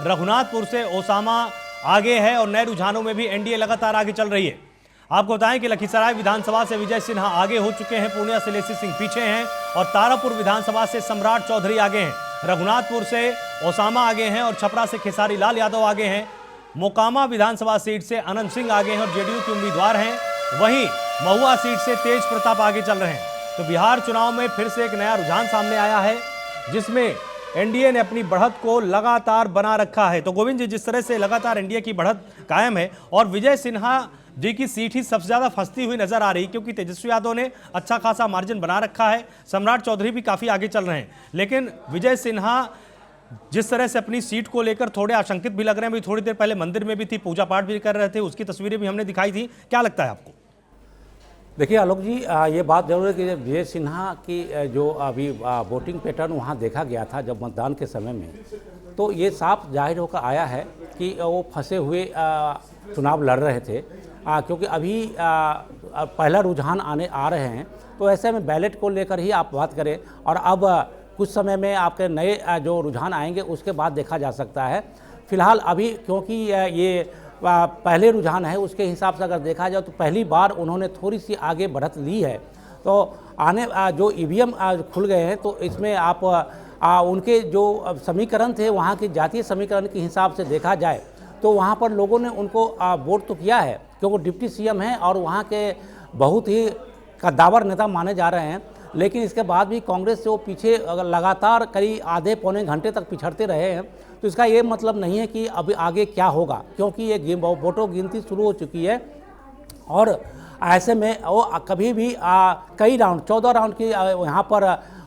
रघुनाथपुर से ओसामा आगे है और नए रुझानों में भी एनडीए लगातार आगे चल रही है। आपको बताएं कि लखीसराय विधानसभा से विजय सिन्हा आगे हो चुके हैं, पूर्णिया से लेसी सिंह पीछे हैं और तारापुर विधानसभा से सम्राट चौधरी आगे हैं। रघुनाथपुर से ओसामा आगे हैं और छपरा से खेसारी लाल यादव आगे हैं। मोकामा विधानसभा सीट से अनंत सिंह आगे हैं और जेडीयू के उम्मीदवार हैं। वहीं महुआ सीट से तेज प्रताप आगे चल रहे हैं। तो बिहार चुनाव में फिर से एक नया रुझान सामने आया है, जिसमें एनडीए ने अपनी बढ़त को लगातार बना रखा है। तो गोविंद जी, जिस तरह से लगातार एनडीए की बढ़त कायम है और विजय सिन्हा जी की सीट ही सबसे ज्यादा फंसती हुई नजर आ रही, क्योंकि तेजस्वी यादव ने अच्छा खासा मार्जिन बना रखा है, सम्राट चौधरी भी काफी आगे चल रहे हैं, लेकिन विजय सिन्हा जिस तरह से अपनी सीट को लेकर थोड़े आशंकित भी लग रहे हैं। अभी थोड़ी देर पहले मंदिर में भी थी, पूजा पाठ भी कर रहे थे, उसकी तस्वीरें भी हमने दिखाई थी। क्या लगता है आपको? देखिए आलोक जी, ये बात जरूर है कि विजय सिन्हा की जो अभी वोटिंग पैटर्न वहाँ देखा गया था जब मतदान के समय में, तो ये साफ जाहिर होकर आया है कि वो फंसे हुए चुनाव लड़ रहे थे, क्योंकि अभी पहला रुझान आ रहे हैं। तो ऐसे में बैलेट को लेकर ही आप बात करें और अब कुछ समय में आपके नए जो रुझान आएंगे उसके बाद देखा जा सकता है। फिलहाल अभी क्योंकि ये पहले रुझान है, उसके हिसाब से अगर देखा जाए तो पहली बार उन्होंने थोड़ी सी आगे बढ़त ली है। तो आने जो ईवीएम खुल गए हैं, तो इसमें आप उनके जो समीकरण थे वहाँ के जातीय समीकरण के हिसाब से देखा जाए तो वहाँ पर लोगों ने उनको वोट तो किया है, क्योंकि डिप्टी सीएम हैं और वहाँ के बहुत ही कद्दावर नेता माने जा रहे हैं। लेकिन इसके बाद भी कांग्रेस से वो पीछे लगातार करीब आधे पौने घंटे तक पिछड़ते रहे हैं। तो इसका ये मतलब नहीं है कि अभी आगे क्या होगा, क्योंकि ये वोटों गिनती शुरू हो चुकी है और ऐसे में वो कभी भी कई राउंड 14 राउंड की यहाँ पर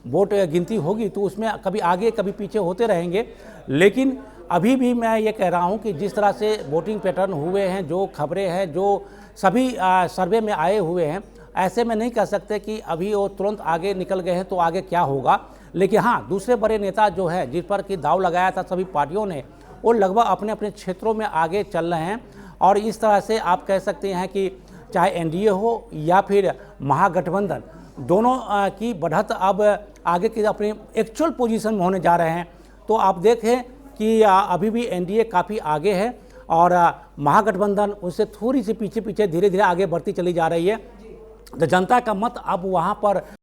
वोट गिनती होगी, तो उसमें कभी आगे कभी पीछे होते रहेंगे। लेकिन अभी भी मैं ये कह रहा हूँ कि जिस तरह से वोटिंग पैटर्न हुए हैं, जो खबरें हैं, जो सभी सर्वे में आए हुए हैं, ऐसे में नहीं कह सकते कि अभी वो तुरंत आगे निकल गए हैं तो आगे क्या होगा। लेकिन हाँ, दूसरे बड़े नेता जो है जिस पर कि दाव लगाया था सभी पार्टियों ने, वो लगभग अपने अपने क्षेत्रों में आगे चल रहे हैं। और इस तरह से आप कह सकते हैं कि चाहे एनडीए हो या फिर महागठबंधन, दोनों की बढ़त अब आगे की अपनी एक्चुअल पोजीशन में होने जा रहे हैं। तो आप देखें कि अभी भी एनडीए काफ़ी आगे है और महागठबंधन उससे थोड़ी सी पीछे पीछे धीरे धीरे आगे बढ़ती चली जा रही है। तो जनता का मत अब वहाँ पर